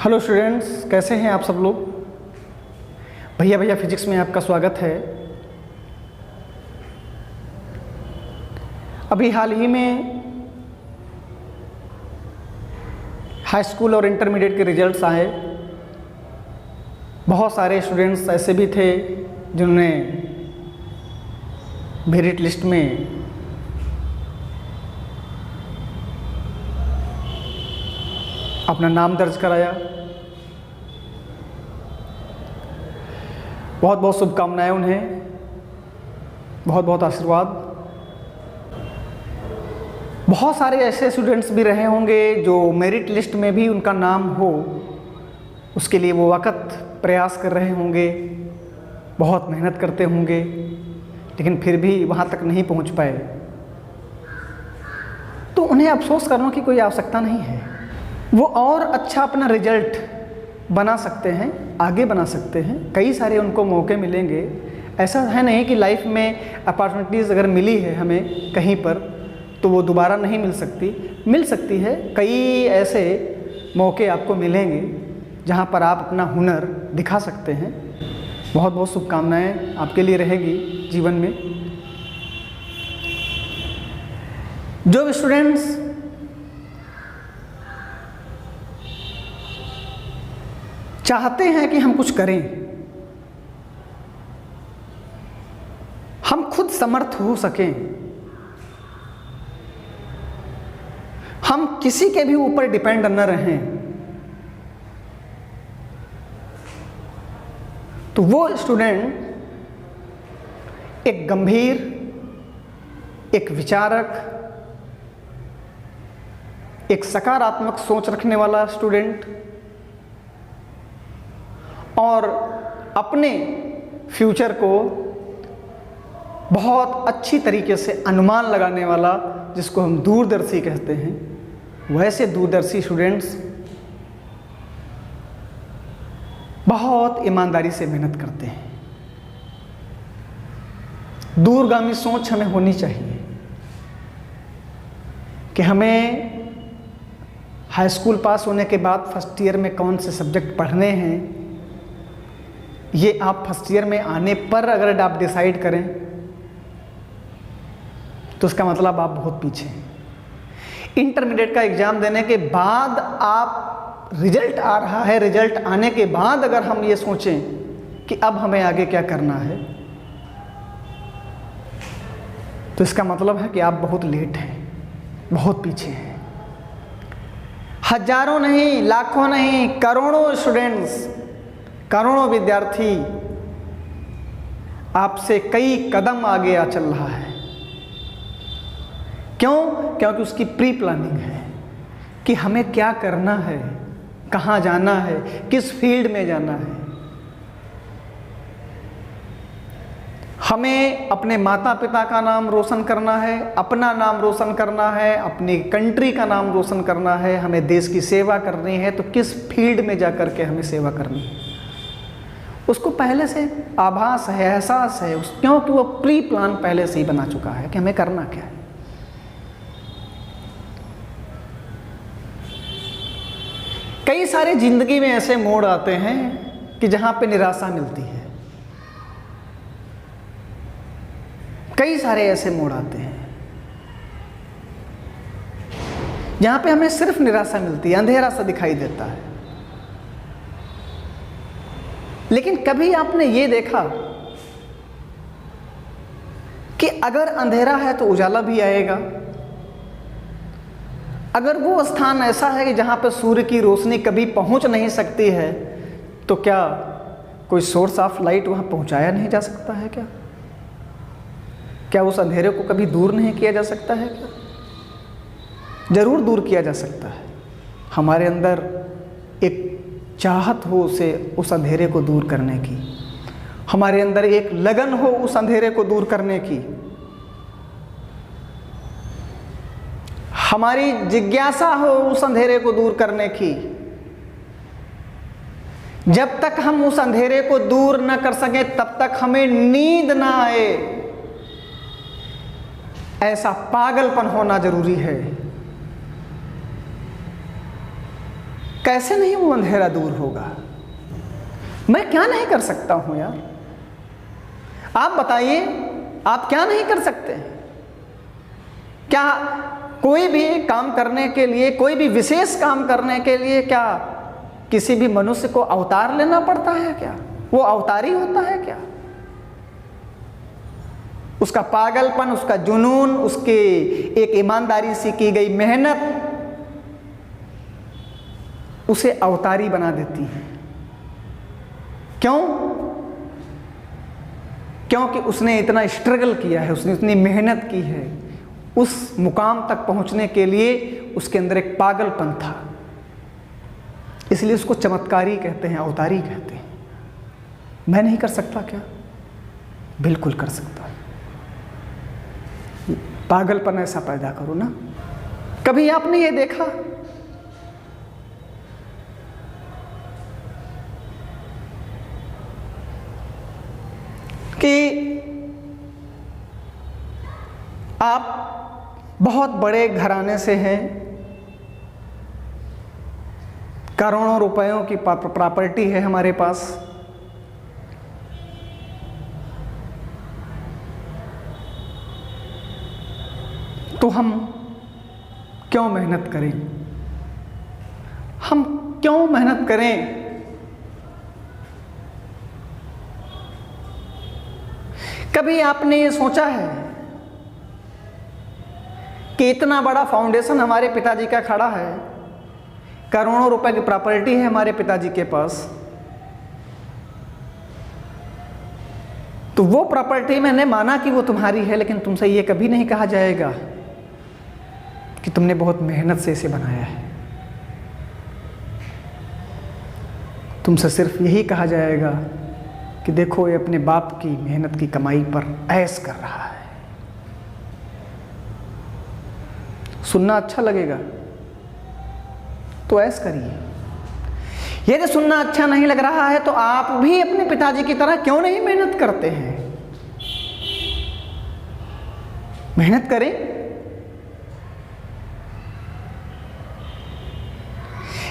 Hello students, कैसे हैं आप सब लोग। भैया फिजिक्स में आपका स्वागत है। अभी हाल ही में हाई स्कूल और इंटरमीडिएट के रिजल्ट्स आए। बहुत सारे स्टूडेंट्स ऐसे भी थे जिन्होंने मेरिट लिस्ट में अपना नाम दर्ज कराया। बहुत बहुत शुभकामनाएं उन्हें, बहुत बहुत आशीर्वाद। बहुत सारे ऐसे स्टूडेंट्स भी रहे होंगे जो मेरिट लिस्ट में भी उनका नाम हो, उसके लिए वो वक़्त प्रयास कर रहे होंगे, बहुत मेहनत करते होंगे, लेकिन फिर भी वहाँ तक नहीं पहुँच पाए। तो उन्हें अफसोस करने की कोई आवश्यकता नहीं है। वो और अच्छा अपना रिजल्ट बना सकते हैं, आगे बना सकते हैं। कई सारे उनको मौके मिलेंगे। ऐसा है नहीं कि लाइफ में अपॉर्चुनिटीज़ अगर मिली है हमें कहीं पर तो वो दोबारा नहीं मिल सकती है। कई ऐसे मौके आपको मिलेंगे जहाँ पर आप अपना हुनर दिखा सकते हैं। बहुत बहुत शुभकामनाएं आपके लिए रहेगी जीवन में। जो स्टूडेंट्स चाहते हैं कि हम कुछ करें, हम खुद समर्थ हो सकें, हम किसी के भी ऊपर डिपेंड न रहें, तो वो स्टूडेंट एक गंभीर, एक विचारक, एक सकारात्मक सोच रखने वाला स्टूडेंट और अपने फ्यूचर को बहुत अच्छी तरीके से अनुमान लगाने वाला, जिसको हम दूरदर्शी कहते हैं, वैसे दूरदर्शी स्टूडेंट्स बहुत ईमानदारी से मेहनत करते हैं। दूरगामी सोच हमें होनी चाहिए कि हमें हाई स्कूल पास होने के बाद फर्स्ट ईयर में कौन से सब्जेक्ट पढ़ने हैं, ये आप फर्स्ट ईयर में आने पर अगर आप डिसाइड करें तो उसका मतलब आप बहुत पीछे हैं। इंटरमीडिएट का एग्ज़ाम देने के बाद आप रिजल्ट आ रहा है, रिजल्ट आने के बाद अगर हम ये सोचें कि अब हमें आगे क्या करना है, तो इसका मतलब है कि आप बहुत लेट हैं, बहुत पीछे हैं। हजारों नहीं, लाखों नहीं, करोड़ों स्टूडेंट्स, करोड़ों विद्यार्थी आपसे कई कदम आगे आ चल रहा है। क्यों? क्योंकि उसकी प्री प्लानिंग है कि हमें क्या करना है, कहाँ जाना है, किस फील्ड में जाना है। हमें अपने माता पिता का नाम रोशन करना है, अपना नाम रोशन करना है, अपनी कंट्री का नाम रोशन करना है, हमें देश की सेवा करनी है। तो किस फील्ड में जाकर के हमें सेवा करनी है, उसको पहले से आभास है, एहसास है, क्योंकि वो प्री प्लान पहले से ही बना चुका है कि हमें करना क्या है। कई सारे जिंदगी में ऐसे मोड़ आते हैं कि जहां पे निराशा मिलती है। कई सारे ऐसे मोड़ आते हैं जहां पे हमें सिर्फ निराशा मिलती है, अंधेरा सा दिखाई देता है। लेकिन कभी आपने ये देखा कि अगर अंधेरा है तो उजाला भी आएगा। अगर वो स्थान ऐसा है कि जहाँ पर सूर्य की रोशनी कभी पहुँच नहीं सकती है, तो क्या कोई सोर्स ऑफ लाइट वहाँ पहुँचाया नहीं जा सकता है क्या? क्या उस अंधेरे को कभी दूर नहीं किया जा सकता है क्या? ज़रूर दूर किया जा सकता है। हमारे अंदर एक चाहत हो उस अंधेरे को दूर करने की, हमारे अंदर एक लगन हो उस अंधेरे को दूर करने की, हमारी जिज्ञासा हो उस अंधेरे को दूर करने की। जब तक हम उस अंधेरे को दूर न कर सकें तब तक हमें नींद ना आए, ऐसा पागलपन होना जरूरी है। कैसे नहीं वो अंधेरा दूर होगा? मैं क्या नहीं कर सकता हूं यार? आप बताइए, आप क्या नहीं कर सकते? क्या कोई भी काम करने के लिए, कोई भी विशेष काम करने के लिए क्या किसी भी मनुष्य को अवतार लेना पड़ता है क्या? वो अवतारी होता है क्या? उसका पागलपन, उसका जुनून, उसके एक ईमानदारी से की गई मेहनत उसे अवतारी बना देती है। क्यों? क्योंकि उसने इतना स्ट्रगल किया है, उसने इतनी मेहनत की है। उस मुकाम तक पहुंचने के लिए उसके अंदर एक पागलपन था, इसलिए उसको चमत्कारी कहते हैं, अवतारी कहते हैं। मैं नहीं कर सकता क्या? बिल्कुल कर सकता हूं। पागलपन ऐसा पैदा करो ना। कभी आपने ये देखा कि आप बहुत बड़े घराने से हैं, करोड़ों रुपयों की प्रॉपर्टी है हमारे पास, तो हम क्यों मेहनत करें? हम क्यों मेहनत करें? कभी आपने ये सोचा है कि इतना बड़ा फाउंडेशन हमारे पिताजी का खड़ा है, करोड़ों रुपए की प्रॉपर्टी है हमारे पिताजी के पास, तो वो प्रॉपर्टी मैंने माना कि वो तुम्हारी है, लेकिन तुमसे ये कभी नहीं कहा जाएगा कि तुमने बहुत मेहनत से इसे बनाया है। तुमसे सिर्फ यही कहा जाएगा कि देखो ये अपने बाप की मेहनत की कमाई पर ऐश कर रहा है। सुनना अच्छा लगेगा तो ऐश करिए। यदि सुनना अच्छा नहीं लग रहा है तो आप भी अपने पिताजी की तरह क्यों नहीं मेहनत करते हैं? मेहनत करें।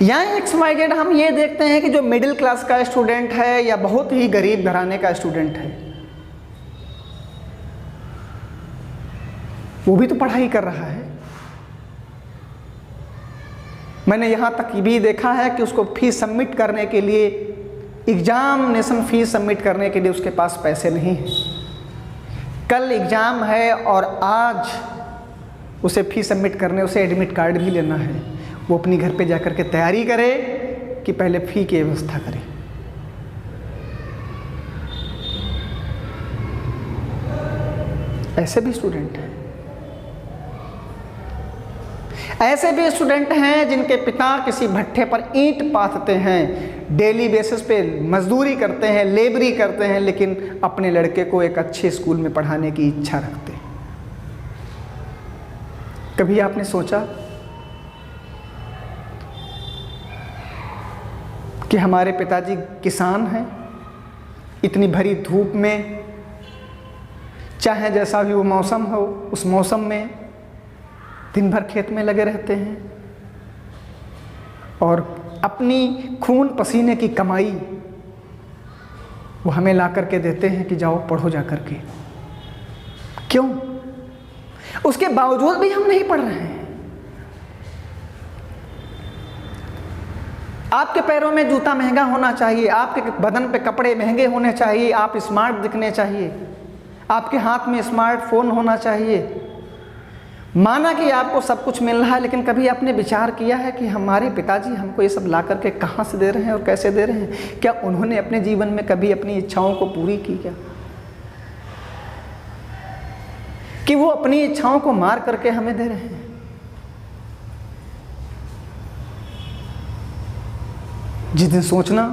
यहाँ XYZ हम ये देखते हैं कि जो मिडिल क्लास का स्टूडेंट है या बहुत ही गरीब घराने का स्टूडेंट है, वो भी तो पढ़ाई कर रहा है। मैंने यहाँ तक भी देखा है कि उसको फीस सबमिट करने के लिए, एग्जामिनेशन फीस सबमिट करने के लिए उसके पास पैसे नहीं हैं। कल एग्ज़ाम है और आज उसे फीस सबमिट करने, उसे एडमिट कार्ड भी लेना है। वो अपनी घर पे जाकर के तैयारी करे कि पहले फ़ी की व्यवस्था करे। ऐसे भी स्टूडेंट हैं। ऐसे भी स्टूडेंट हैं जिनके पिता किसी भट्ठे पर ईंट पाथते हैं, डेली बेसिस पे मजदूरी करते हैं, लेबरी करते हैं, लेकिन अपने लड़के को एक अच्छे स्कूल में पढ़ाने की इच्छा रखते हैं। कभी आपने सोचा कि हमारे पिताजी किसान हैं, इतनी भरी धूप में, चाहे जैसा भी वो मौसम हो, उस मौसम में दिन भर खेत में लगे रहते हैं और अपनी खून पसीने की कमाई वो हमें ला करके देते हैं कि जाओ पढ़ो जा करके। क्यों? उसके बावजूद भी हम नहीं पढ़ रहे हैं। आपके पैरों में जूता महंगा होना चाहिए, आपके बदन पे कपड़े महंगे होने चाहिए, आप स्मार्ट दिखने चाहिए, आपके हाथ में स्मार्टफोन होना चाहिए। माना कि आपको सब कुछ मिल रहा है, लेकिन कभी आपने विचार किया है कि हमारे पिताजी हमको ये सब ला करके कहाँ से दे रहे हैं और कैसे दे रहे हैं? क्या उन्होंने अपने जीवन में कभी अपनी इच्छाओं को पूरी की क्या? कि वो अपनी इच्छाओं को मार करके हमें दे रहे हैं? जिस दिन सोचना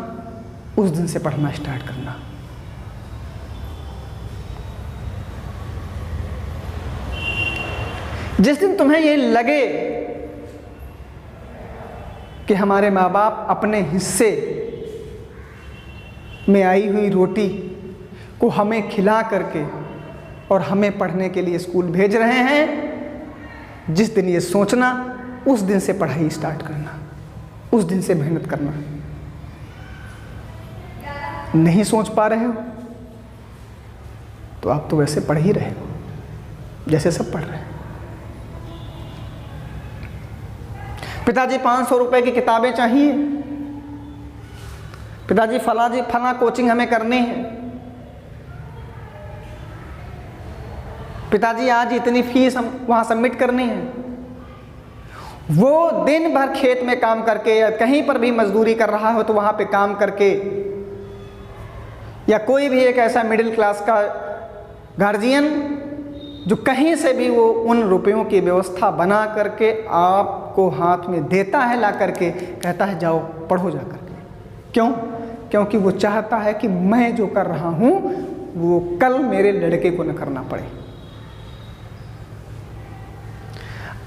उस दिन से पढ़ना स्टार्ट करना। जिस दिन तुम्हें ये लगे कि हमारे माँ बाप अपने हिस्से में आई हुई रोटी को हमें खिला करके और हमें पढ़ने के लिए स्कूल भेज रहे हैं, जिस दिन ये सोचना उस दिन से पढ़ाई स्टार्ट करना। उस दिन से मेहनत करना। नहीं सोच पा रहे हो तो आप तो वैसे पढ़ ही रहे हो जैसे सब पढ़ रहे हैं। पिताजी 500 रुपए की किताबें चाहिए, पिताजी फला कोचिंग हमें करनी है, पिताजी आज इतनी फीस हम वहाँ सबमिट करनी है। वो दिन भर खेत में काम करके या कहीं पर भी मजदूरी कर रहा हो तो वहाँ पे काम करके, या कोई भी एक ऐसा मिडिल क्लास का गार्जियन जो कहीं से भी वो उन रुपयों की व्यवस्था बना करके आपको हाथ में देता है, ला करके कहता है जाओ पढ़ो जा करके। क्यों? क्योंकि वो चाहता है कि मैं जो कर रहा हूँ वो कल मेरे लड़के को न करना पड़े।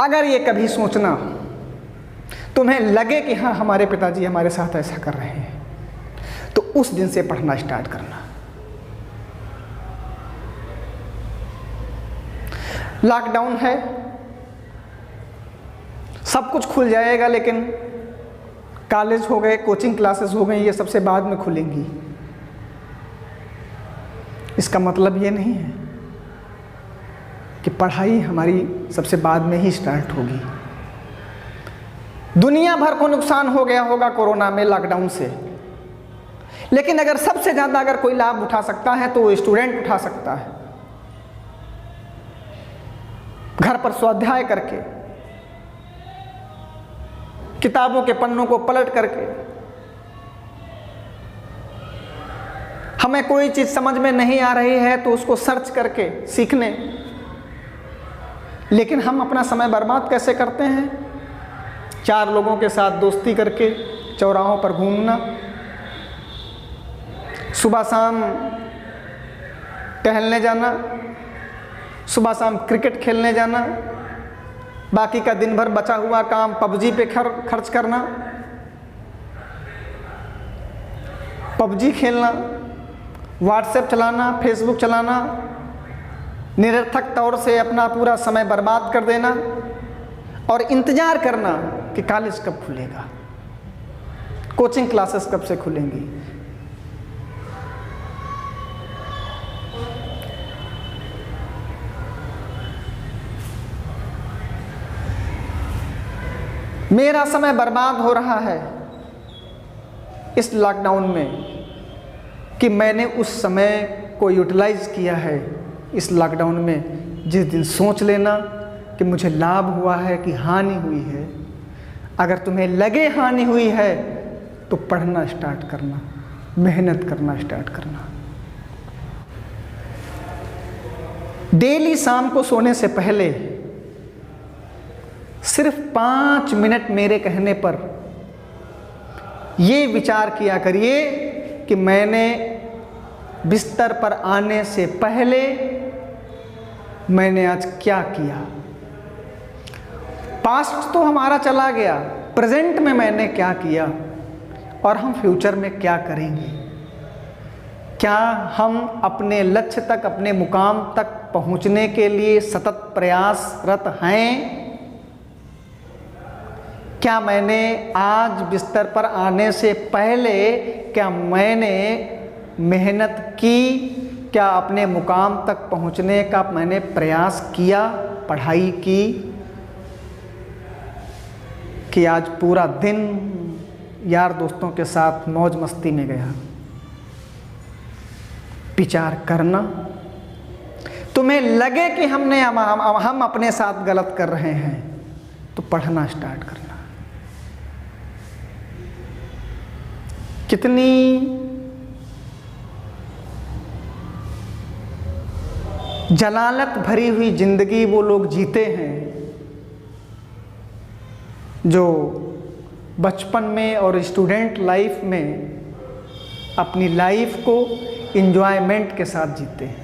अगर ये कभी सोचना तुम्हें लगे कि हाँ हमारे पिताजी हमारे साथ ऐसा कर रहे हैं, तो उस दिन से पढ़ना स्टार्ट करना। लॉकडाउन है, सब कुछ खुल जाएगा, लेकिन कॉलेज हो गए, कोचिंग क्लासेस हो गई, ये सबसे बाद में खुलेंगी। इसका मतलब ये नहीं है कि पढ़ाई हमारी सबसे बाद में ही स्टार्ट होगी। दुनिया भर को नुकसान हो गया होगा कोरोना में, लॉकडाउन से, लेकिन अगर सबसे ज़्यादा अगर कोई लाभ उठा सकता है तो वो स्टूडेंट उठा सकता है। घर पर स्वाध्याय करके, किताबों के पन्नों को पलट करके, हमें कोई चीज़ समझ में नहीं आ रही है तो उसको सर्च करके सीखने। लेकिन हम अपना समय बर्बाद कैसे करते हैं? 4 लोगों के साथ दोस्ती करके चौराहों पर घूमना, सुबह शाम टहलने जाना, सुबह शाम क्रिकेट खेलने जाना, बाकी का दिन भर बचा हुआ काम पबजी पे खर्च करना, पबजी खेलना, व्हाट्सएप चलाना, फेसबुक चलाना, निरर्थक तौर से अपना पूरा समय बर्बाद कर देना और इंतज़ार करना कि कॉलेज कब खुलेगा, कोचिंग क्लासेस कब से खुलेंगी। मेरा समय बर्बाद हो रहा है इस लॉकडाउन में कि मैंने उस समय को यूटिलाइज किया है इस लॉकडाउन में। जिस दिन सोच लेना कि मुझे लाभ हुआ है कि हानि हुई है। अगर तुम्हें लगे हानि हुई है तो पढ़ना स्टार्ट करना, मेहनत करना स्टार्ट करना। डेली शाम को सोने से पहले सिर्फ 5 मिनट मेरे कहने पर ये विचार किया करिए कि मैंने बिस्तर पर आने से पहले मैंने आज क्या किया। पास्ट तो हमारा चला गया, प्रेजेंट में मैंने क्या किया और हम फ्यूचर में क्या करेंगे। क्या हम अपने लक्ष्य तक, अपने मुकाम तक पहुंचने के लिए सतत प्रयासरत हैं? क्या मैंने आज बिस्तर पर आने से पहले क्या मैंने मेहनत की? क्या अपने मुकाम तक पहुंचने का मैंने प्रयास किया, पढ़ाई की? कि आज पूरा दिन यार दोस्तों के साथ मौज मस्ती में गया? विचार करना। तुम्हें लगे कि हम अपने साथ गलत कर रहे हैं तो पढ़ना स्टार्ट करना। कितनी जलालत भरी हुई जिंदगी वो लोग जीते हैं जो बचपन में और स्टूडेंट लाइफ में अपनी लाइफ को एंजॉयमेंट के साथ जीते हैं।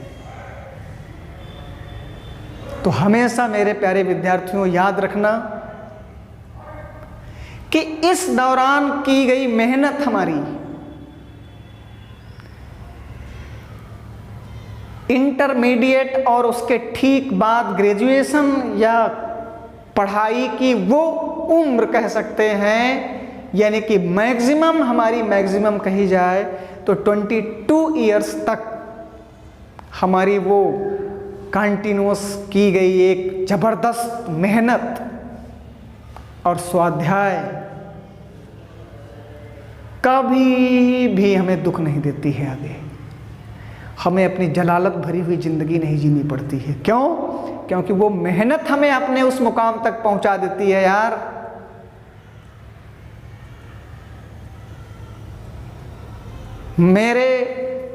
तो हमेशा मेरे प्यारे विद्यार्थियों याद रखना कि इस दौरान की गई मेहनत हमारी इंटरमीडिएट और उसके ठीक बाद ग्रेजुएशन या पढ़ाई की वो उम्र कह सकते हैं यानी कि मैक्सिमम, हमारी मैक्सिमम कही जाए तो 22 ईयर्स तक हमारी वो कंटिन्यूस की गई एक ज़बरदस्त मेहनत और स्वाध्याय कभी भी हमें दुख नहीं देती है। आगे हमें अपनी जलालत भरी हुई ज़िंदगी नहीं जीनी पड़ती है। क्यों? क्योंकि वो मेहनत हमें अपने उस मुकाम तक पहुंचा देती है यार। मेरे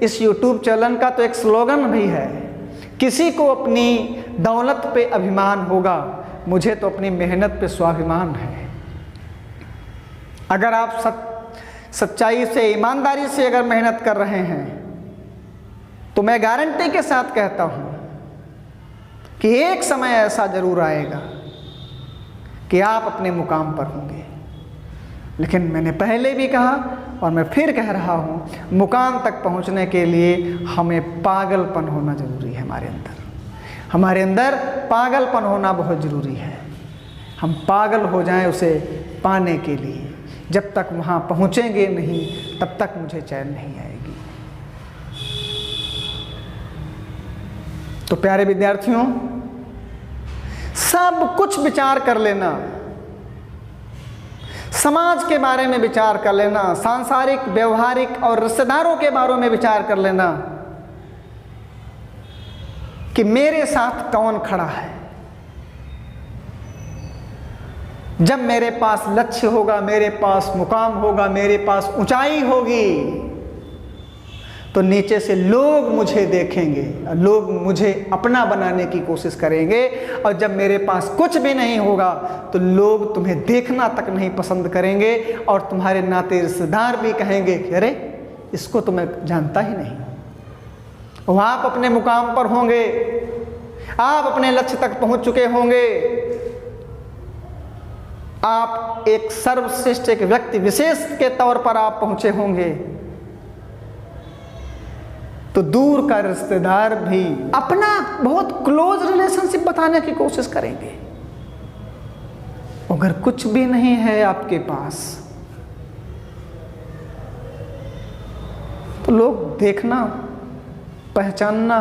इस YouTube चैनल का तो एक स्लोगन भी है, किसी को अपनी दौलत पे अभिमान होगा, मुझे तो अपनी मेहनत पे स्वाभिमान है। अगर आप सच्चाई से, ईमानदारी से अगर मेहनत कर रहे हैं तो मैं गारंटी के साथ कहता हूं कि एक समय ऐसा जरूर आएगा कि आप अपने मुकाम पर होंगे। लेकिन मैंने पहले भी कहा और मैं फिर कह रहा हूं, मुकाम तक पहुंचने के लिए हमें पागलपन होना जरूरी है। हमारे अंदर पागलपन होना बहुत ज़रूरी है। हम पागल हो जाएं उसे पाने के लिए। जब तक वहाँ पहुँचेंगे नहीं तब तक मुझे चैन नहीं आएगी। तो प्यारे विद्यार्थियों, सब कुछ विचार कर लेना, समाज के बारे में विचार कर लेना, सांसारिक, व्यवहारिक और रिश्तेदारों के बारे में विचार कर लेना कि मेरे साथ कौन खड़ा है। जब मेरे पास लक्ष्य होगा, मेरे पास मुकाम होगा, मेरे पास ऊंचाई होगी, तो नीचे से लोग मुझे देखेंगे, लोग मुझे अपना बनाने की कोशिश करेंगे। और जब मेरे पास कुछ भी नहीं होगा तो लोग तुम्हें देखना तक नहीं पसंद करेंगे और तुम्हारे नाते रिश्तेदार भी कहेंगे कि अरे इसको तो मैं जानता ही नहीं। वह आप अपने मुकाम पर होंगे, आप अपने लक्ष्य तक पहुंच चुके होंगे, आप एक सर्वश्रेष्ठ, एक व्यक्ति विशेष के तौर पर आप पहुंचे होंगे, तो दूर का रिश्तेदार भी अपना बहुत क्लोज रिलेशनशिप बताने की कोशिश करेंगे। अगर कुछ भी नहीं है आपके पास तो लोग देखना, पहचानना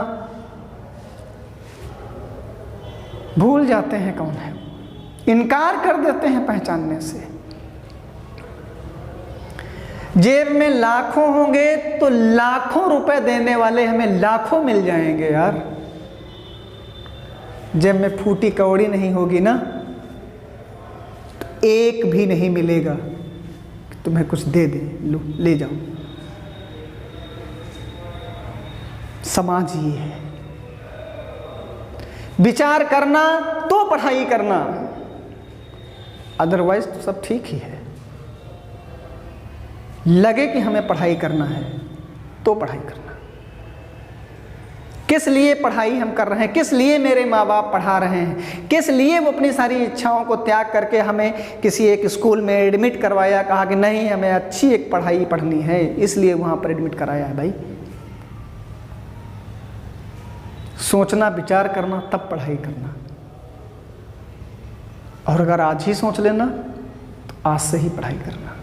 भूल जाते हैं कौन है, इनकार कर देते हैं पहचानने से। जेब में लाखों होंगे तो लाखों रुपए देने वाले हमें लाखों मिल जाएंगे यार। जेब में फूटी कौड़ी नहीं होगी ना तो एक भी नहीं मिलेगा कि तुम्हें कुछ दे दे, लो ले जाओ। समाज ये है। विचार करना तो पढ़ाई करना, अदरवाइज तो सब ठीक ही है। लगे कि हमें पढ़ाई करना है तो पढ़ाई करना। किस लिए पढ़ाई हम कर रहे हैं, किस लिए मेरे माँ बाप पढ़ा रहे हैं, किस लिए वो अपनी सारी इच्छाओं को त्याग करके हमें किसी एक स्कूल में एडमिट करवाया, कहा कि नहीं हमें अच्छी एक पढ़ाई पढ़नी है, इसलिए वहाँ पर एडमिट कराया है। भाई सोचना, विचार करना, तब पढ़ाई करना। और अगर आज ही सोच लेना तो आज से ही पढ़ाई करना।